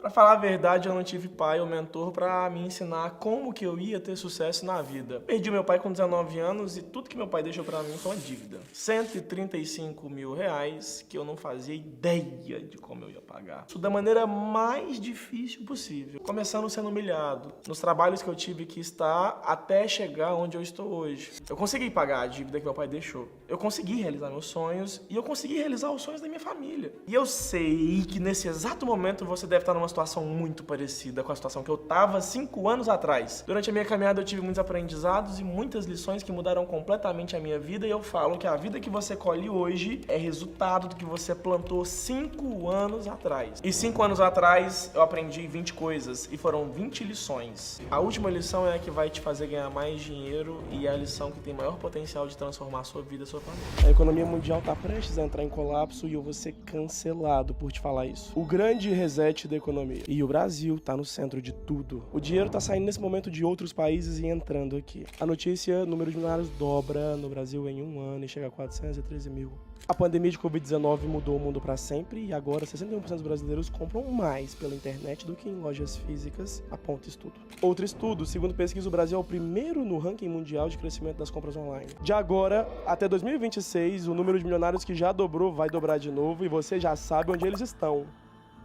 Pra falar a verdade, eu não tive pai ou mentor pra me ensinar como que eu ia ter sucesso na vida. Perdi meu pai com 19 anos e tudo que meu pai deixou pra mim foi uma dívida. R$ 135 mil que eu não fazia ideia de como eu ia pagar. Isso da maneira mais difícil possível. Começando sendo humilhado. Nos trabalhos que eu tive que estar até chegar onde eu estou hoje. Eu consegui pagar a dívida que meu pai deixou. Eu consegui realizar meus sonhos e eu consegui realizar os sonhos da minha família. E eu sei que nesse exato momento você deve estar numa situação muito parecida com a situação que eu estava 5 anos atrás. Durante a minha caminhada eu tive muitos aprendizados e muitas lições que mudaram completamente a minha vida e eu falo que a vida que você colhe hoje é resultado do que você plantou 5 anos atrás. E 5 anos atrás eu aprendi 20 coisas e foram 20 lições. A última lição é a que vai te fazer ganhar mais dinheiro e é a lição que tem maior potencial de transformar a sua vida e a sua família. A economia mundial está prestes a entrar em colapso e eu vou ser cancelado por te falar isso. O grande reset da economia. E o Brasil está no centro de tudo. O dinheiro está saindo nesse momento de outros países e entrando aqui. A notícia, número de milionários dobra no Brasil em 1 ano e chega a 413 mil. A pandemia de Covid-19 mudou o mundo para sempre e agora 61% dos brasileiros compram mais pela internet do que em lojas físicas, aponta estudo. Outro estudo, segundo pesquisa, o Brasil é o primeiro no ranking mundial de crescimento das compras online. De agora até 2026, o número de milionários que já dobrou vai dobrar de novo e você já sabe onde eles estão.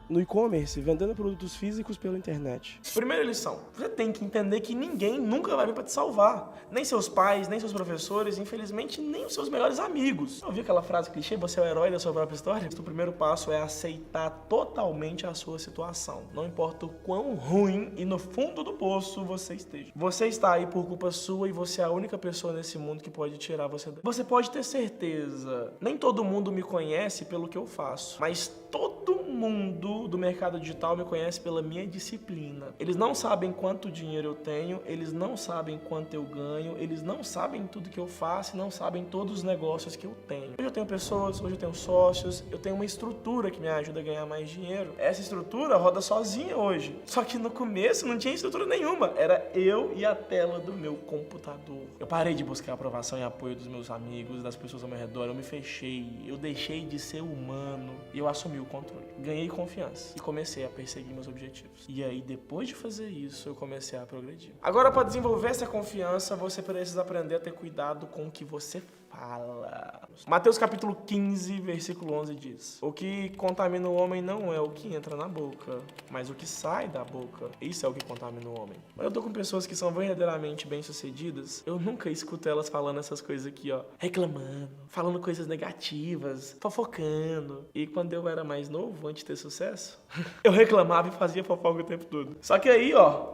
No e-commerce, vendendo produtos físicos pela internet. Primeira lição, você tem que entender que ninguém nunca vai vir para te salvar. Nem seus pais, nem seus professores, infelizmente, nem os seus melhores amigos. Ouviu aquela frase clichê, você é o herói da sua própria história? O primeiro passo é aceitar totalmente a sua situação. Não importa o quão ruim e no fundo do poço você esteja. Você está aí por culpa sua e você é a única pessoa nesse mundo que pode tirar você daí. Você pode ter certeza, nem todo mundo me conhece pelo que eu faço, mas todo mundo do mercado digital me conhece pela minha disciplina. Eles não sabem quanto dinheiro eu tenho, eles não sabem quanto eu ganho, eles não sabem tudo que eu faço e não sabem todos os negócios que eu tenho. Hoje eu tenho pessoas, hoje eu tenho sócios, eu tenho uma estrutura que me ajuda a ganhar mais dinheiro. Essa estrutura roda sozinha hoje. Só que no começo não tinha estrutura nenhuma. Era eu e a tela do meu computador. Eu parei de buscar aprovação e apoio dos meus amigos, das pessoas ao meu redor. Eu me fechei, eu deixei de ser humano e eu assumi o controle. Ganhei confiança e comecei a perseguir meus objetivos. E aí, depois de fazer isso, eu comecei a progredir. Agora, para desenvolver essa confiança, você precisa aprender a ter cuidado com o que você fala. Mateus capítulo 15, versículo 11 diz: o que contamina o homem não é o que entra na boca, mas o que sai da boca. Isso é o que contamina o homem. Quando eu tô com pessoas que são verdadeiramente bem-sucedidas, eu nunca escuto elas falando essas coisas aqui, ó, reclamando, falando coisas negativas, fofocando. E quando eu era mais novo, antes de ter sucesso, eu reclamava e fazia fofoca o tempo todo. Só que aí, ó,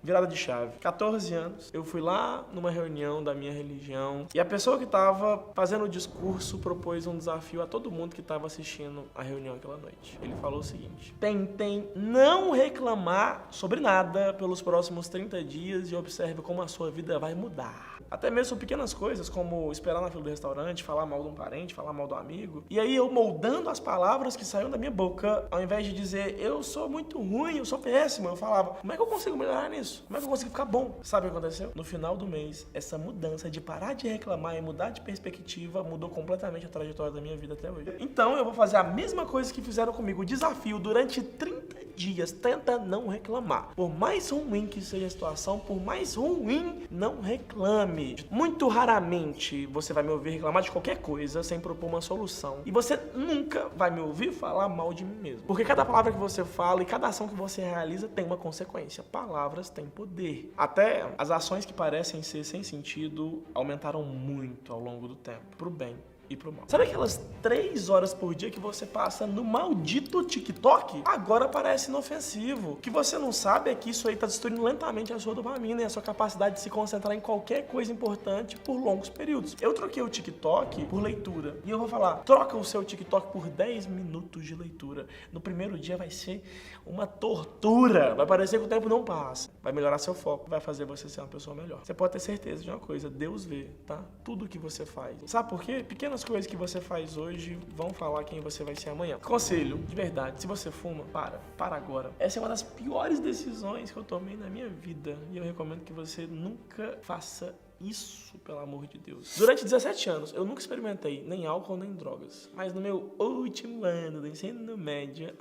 virada de chave. 14 anos, eu fui lá numa reunião da minha religião e a pessoa que estava fazendo o discurso propôs um desafio a todo mundo que estava assistindo a reunião aquela noite. Ele falou o seguinte: tentem não reclamar sobre nada pelos próximos 30 dias e observe como a sua vida vai mudar. Até mesmo pequenas coisas, como esperar na fila do restaurante, falar mal de um parente, falar mal do amigo. E aí eu moldando as palavras que saíram da minha boca, ao invés de dizer eu sou muito ruim, eu sou péssimo, eu falava, como é que eu consigo melhorar nisso? Como é que eu consigo ficar bom? Sabe o que aconteceu? No final do mês, essa mudança de parar de reclamar e mudar de perspectiva mudou completamente a trajetória da minha vida até hoje. Então eu vou fazer a mesma coisa que fizeram comigo, o desafio durante 30 dias, tenta não reclamar. Por mais ruim que seja a situação, por mais ruim, não reclame. Muito raramente você vai me ouvir reclamar de qualquer coisa sem propor uma solução. E você nunca vai me ouvir falar mal de mim mesmo. Porque cada palavra que você fala e cada ação que você realiza tem uma consequência. Palavras têm poder. Até as ações que parecem ser sem sentido aumentaram muito ao longo do tempo, pro bem e pro mal. Sabe aquelas 3 horas por dia que você passa no maldito TikTok? Agora parece inofensivo. O que você não sabe é que isso aí tá destruindo lentamente a sua dopamina e a sua capacidade de se concentrar em qualquer coisa importante por longos períodos. Eu troquei o TikTok por leitura. E eu vou falar, troca o seu TikTok por 10 minutos de leitura. No primeiro dia vai ser uma tortura. Vai parecer que o tempo não passa. Vai melhorar seu foco, vai fazer você ser uma pessoa melhor. Você pode ter certeza de uma coisa, Deus vê, tá? Tudo que você faz. Sabe por quê? Pequenas coisas que você faz hoje vão falar quem você vai ser amanhã. Conselho, de verdade, se você fuma, para agora. Essa é uma das piores decisões que eu tomei na minha vida e eu recomendo que você nunca faça isso, pelo amor de Deus. Durante 17 anos, eu nunca experimentei nem álcool nem drogas. Mas no meu último ano do ensino médio,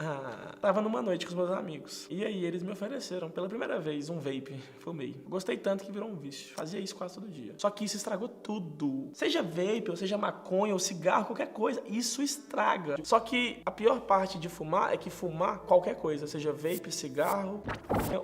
tava numa noite com os meus amigos. E aí eles me ofereceram, pela primeira vez, um vape. Fumei. Gostei tanto que virou um vício. Fazia isso quase todo dia. Só que isso estragou tudo. Seja vape, ou seja maconha, ou cigarro, qualquer coisa, isso estraga. Só que a pior parte de fumar é que fumar qualquer coisa, seja vape, cigarro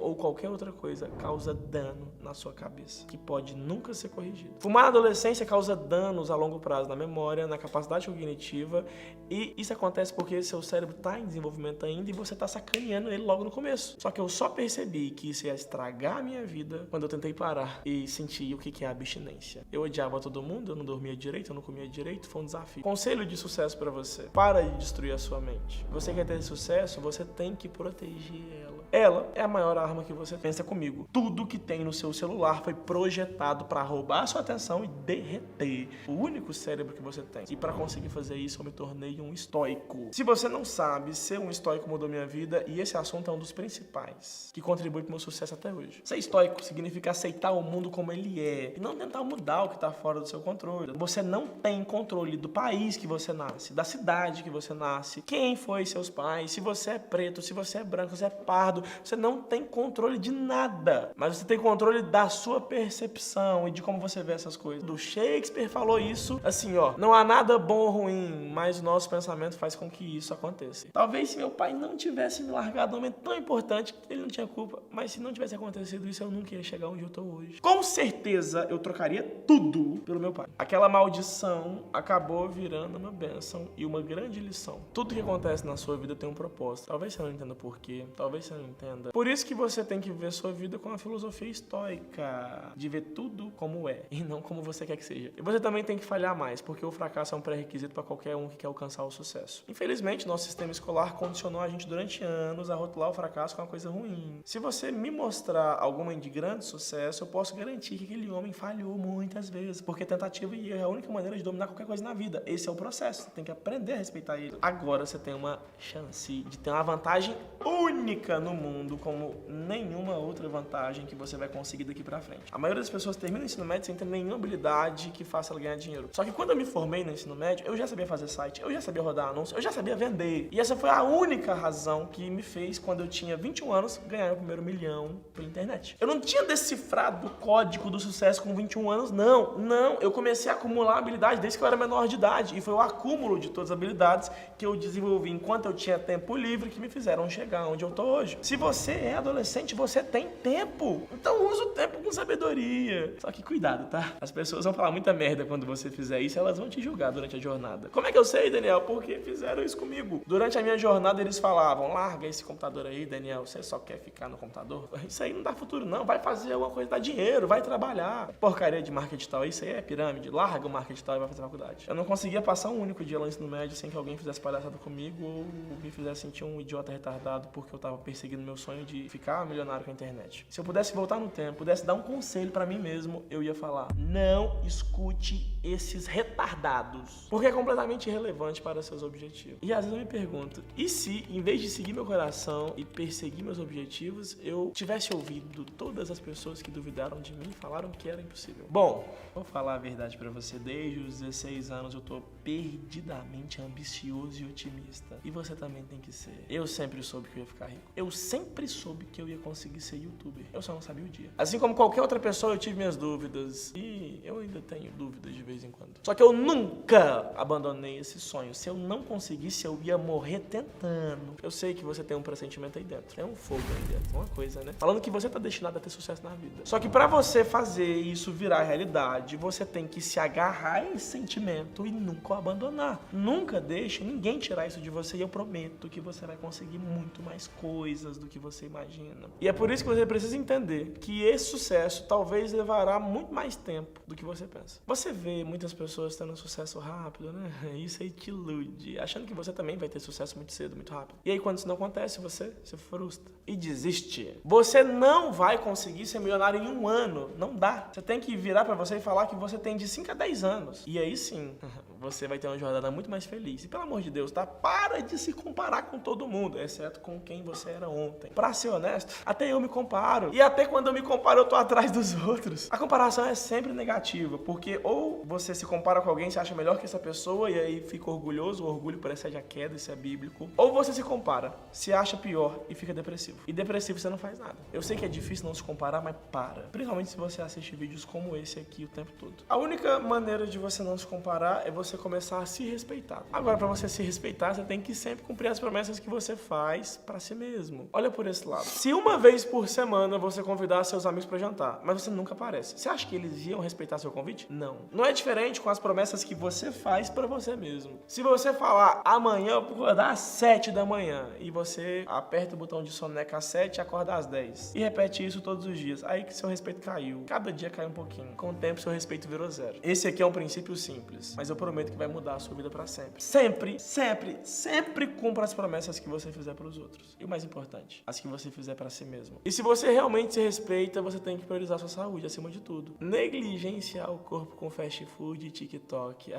ou qualquer outra coisa, causa dano na sua cabeça, que pode nunca ser corrigido. Fumar na adolescência causa danos a longo prazo na memória, na capacidade cognitiva, e isso acontece porque seu cérebro está em desenvolvimento ainda e você está sacaneando ele logo no começo. Só que eu só percebi que isso ia estragar a minha vida quando eu tentei parar e senti o que é abstinência. Eu odiava todo mundo, eu não dormia direito, eu não comia direito, foi um desafio. Conselho de sucesso para você: para de destruir a sua mente. Você quer ter sucesso, você tem que proteger ela. Ela é a maior arma que você pensa comigo. Tudo que tem no seu celular foi projetado para roubar a sua atenção e derreter o único cérebro que você tem. E para conseguir fazer isso, eu me tornei um estoico. Se você não sabe, ser um estoico mudou minha vida e esse assunto é um dos principais que contribui para o meu sucesso até hoje. Ser estoico significa aceitar o mundo como ele é e não tentar mudar o que está fora do seu controle. Você não tem controle do país que você nasce, da cidade que você nasce, quem foi seus pais, se você é preto, se você é branco, se você é pardo. Você não tem controle de nada, mas você tem controle da sua percepção e de como você vê essas coisas. Do Shakespeare falou isso assim, não há nada bom ou ruim, mas o nosso pensamento faz com que isso aconteça. Talvez se meu pai não tivesse me largado num momento tão importante, ele não tinha culpa, mas se não tivesse acontecido isso, eu nunca ia chegar onde eu tô hoje. Com certeza eu trocaria tudo pelo meu pai. Aquela maldição acabou virando uma bênção e uma grande lição. Tudo que acontece na sua vida tem um propósito. Talvez você não entenda por quê, talvez você não entenda. Por isso que você tem que ver sua vida com a filosofia estoica, de ver tudo como é e não como você quer que seja. E você também tem que falhar mais, porque o fracasso é um pré-requisito para qualquer um que quer alcançar o sucesso. Infelizmente, nosso sistema escolar condicionou a gente durante anos a rotular o fracasso com uma coisa ruim. Se você me mostrar alguma de grande sucesso, eu posso garantir que aquele homem falhou muitas vezes, porque tentativa e erro é a única maneira de dominar qualquer coisa na vida. Esse é o processo, você tem que aprender a respeitar ele. Agora você tem uma chance de ter uma vantagem única no mundo, como nenhuma outra vantagem que você vai conseguir daqui pra frente. A maioria das pessoas termina o ensino médio sem ter nenhuma habilidade que faça ela ganhar dinheiro. Só que quando eu me formei no ensino médio, eu já sabia fazer site, eu já sabia rodar anúncio, eu já sabia vender. E essa foi a única razão que me fez, quando eu tinha 21 anos, ganhar o primeiro milhão pela internet. Eu não tinha decifrado o código do sucesso com 21 anos, não. Eu comecei a acumular habilidade desde que eu era menor de idade. E foi o acúmulo de todas as habilidades que eu desenvolvi enquanto eu tinha tempo livre que me fizeram chegar onde eu tô hoje. Se você é adolescente, você tem tempo. Então usa o tempo com sabedoria. Só que cuidado, tá? As pessoas vão falar muita merda quando você fizer isso, elas vão te julgar durante a jornada. Como é que eu sei, Daniel? Porque fizeram isso comigo. Durante a minha jornada, eles falavam: larga esse computador aí, Daniel, você só quer ficar no computador? Isso aí não dá futuro, não. Vai fazer alguma coisa, dá dinheiro, vai trabalhar. Porcaria de marketing digital, isso aí é pirâmide. Larga o marketing digital e vai fazer faculdade. Eu não conseguia passar um único dia lá no ensino médio sem que alguém fizesse palhaçada comigo ou me fizesse sentir um idiota retardado porque eu tava perseguindo meu sonho de ficar milionário com a internet. Se eu pudesse voltar no tempo, pudesse dar um conselho pra mim mesmo, eu ia falar: não escute esses retardados, porque é completamente irrelevante para seus objetivos. E às vezes eu me pergunto, e se, em vez de seguir meu coração e perseguir meus objetivos, eu tivesse ouvido todas as pessoas que duvidaram de mim e falaram que era impossível? Bom, vou falar a verdade pra você, desde os 16 anos eu tô perdidamente ambicioso e otimista. E você também tem que ser. Eu sempre soube que eu ia ficar rico. Eu sempre soube que eu ia conseguir ser youtuber. Eu só não sabia o dia. Assim como qualquer outra pessoa, eu tive minhas dúvidas. E eu ainda tenho dúvidas de vez em quando. Só que eu nunca abandonei esse sonho. Se eu não conseguisse, eu ia morrer tentando. Eu sei que você tem um pressentimento aí dentro. É um fogo aí dentro. Uma coisa, né? Falando que você tá destinado a ter sucesso na vida. Só que pra você fazer isso virar realidade, você tem que se agarrar a esse sentimento e nunca o abandonar. Nunca deixe ninguém tirar isso de você. E eu prometo que você vai conseguir muito mais coisas do que você imagina. E é por isso que você precisa entender que esse sucesso talvez levará muito mais tempo do que você pensa. Você vê muitas pessoas tendo sucesso rápido, né? Isso aí te ilude, achando que você também vai ter sucesso muito cedo, muito rápido. E aí quando isso não acontece, você se frustra e desiste. Você não vai conseguir ser milionário em um ano. Não dá. Você tem que virar pra você e falar que você tem de 5 a 10 anos. E aí sim, você vai ter uma jornada muito mais feliz. E pelo amor de Deus, tá? Para de se comparar com todo mundo, exceto com quem você era ontem. Pra ser honesto, até eu me comparo. E até quando eu me comparo, eu tô atrás dos outros. A comparação é sempre negativa, porque ou você se compara com alguém, se acha melhor que essa pessoa e aí fica orgulhoso, o orgulho precede a queda, isso é bíblico. Ou você se compara, se acha pior e fica depressivo. E depressivo você não faz nada. Eu sei que é difícil não se comparar, mas para. Principalmente se você assiste vídeos como esse aqui o tempo todo. A única maneira de você não se comparar é você começar a se respeitar. Agora, pra você se respeitar, você tem que sempre cumprir as promessas que você faz pra si mesmo. Olha por esse lado. Se uma vez por semana você convidar seus amigos pra jantar, mas você nunca aparece, você acha que eles iam respeitar seu convite? Não. Não é diferente com as promessas que você faz pra você mesmo. Se você falar, amanhã eu vou acordar às 7 da manhã, e você aperta o botão de soneca às 7 e acorda às 10, e repete isso todos os dias, aí que seu respeito caiu. Cada dia cai um pouquinho. Com o tempo, seu respeito virou zero. Esse aqui é um princípio simples, mas eu prometo que vai mudar a sua vida pra sempre. Sempre, sempre, sempre cumpra as promessas que você fizer pros outros. E o mais importante, as que você fizer pra si mesmo. E se você realmente se respeita, você tem que priorizar sua saúde acima de tudo. Negligenciar o corpo com fast food e TikTok.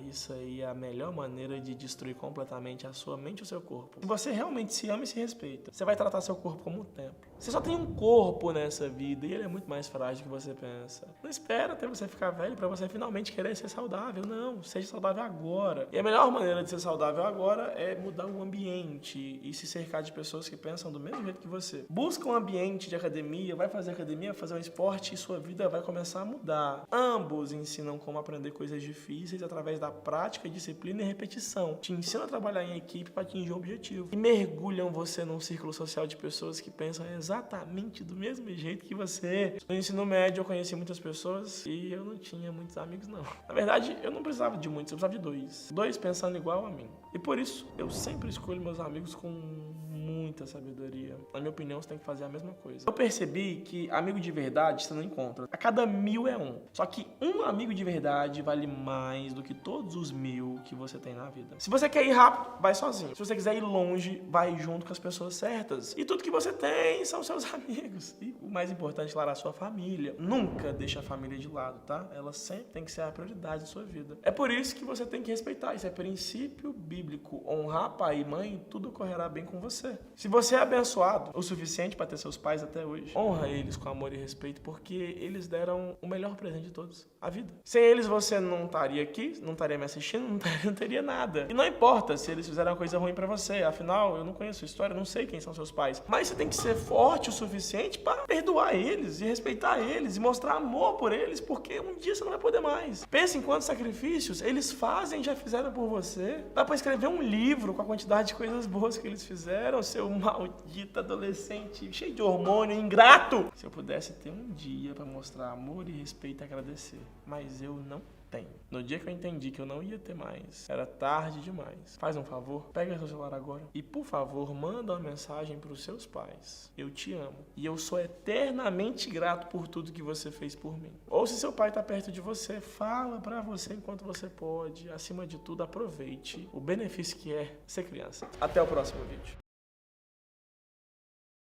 Isso aí é a melhor maneira de destruir completamente a sua mente e o seu corpo. Se você realmente se ama e se respeita, você vai tratar seu corpo como um templo. Você só tem um corpo nessa vida e ele é muito mais frágil do que você pensa. Não espera até você ficar velho pra você finalmente querer ser saudável. Não, seja saudável agora. E a melhor maneira de ser saudável agora é mudar o ambiente e se cercar de pessoas que pensam do mesmo jeito que você. Busca um ambiente de academia, vai fazer academia, fazer um esporte e sua vida vai começar a mudar. Ambos ensinam como aprender coisas difíceis através da prática, disciplina e repetição. Te ensinam a trabalhar em equipe para atingir um objetivo. E mergulham você num círculo social de pessoas que pensam exatamente do mesmo jeito que você. No ensino médio eu conheci muitas pessoas e eu não tinha muitos amigos, não. Na verdade, eu não precisava de muitos, eu precisava de dois. Dois pensando igual a mim. E por isso, eu sempre escolho meus amigos com muita sabedoria. Na minha opinião, você tem que fazer a mesma coisa. Eu percebi que amigo de verdade você não encontra. A cada 1000 é um. Só que um amigo de verdade vale mais do que todos os 1000 que você tem na vida. Se você quer ir rápido, vai sozinho. Se você quiser ir longe, vai junto com as pessoas certas. E tudo que você tem são seus amigos. E o mais importante, claro, a sua família. Nunca deixa a família de lado, tá? Ela sempre tem que ser a prioridade da sua vida. É por isso que você tem que respeitar. Isso é princípio bíblico. Honrar pai e mãe, tudo correrá bem com você. Se você é abençoado o suficiente para ter seus pais até hoje, honra eles com amor e respeito, porque eles deram o melhor presente de todos, a vida. Sem eles você não estaria aqui, não estaria me assistindo, não teria nada. E não importa se eles fizeram uma coisa ruim para você, afinal, eu não conheço sua história, não sei quem são seus pais. Mas você tem que ser forte o suficiente para perdoar eles e respeitar eles e mostrar amor por eles, porque um dia você não vai poder mais. Pense em quantos sacrifícios eles fazem, já fizeram por você. Dá para escrever um livro com a quantidade de coisas boas que eles fizeram, seu maldito adolescente, cheio de hormônio, ingrato. Se eu pudesse ter um dia para mostrar amor e respeito e agradecer, mas eu não tenho. No dia que eu entendi que eu não ia ter mais, era tarde demais. Faz um favor, pega seu celular agora e, por favor, manda uma mensagem para os seus pais. Eu te amo e eu sou eternamente grato por tudo que você fez por mim. Ou se seu pai está perto de você, fala para você enquanto você pode. Acima de tudo, aproveite o benefício que é ser criança. Até o próximo vídeo.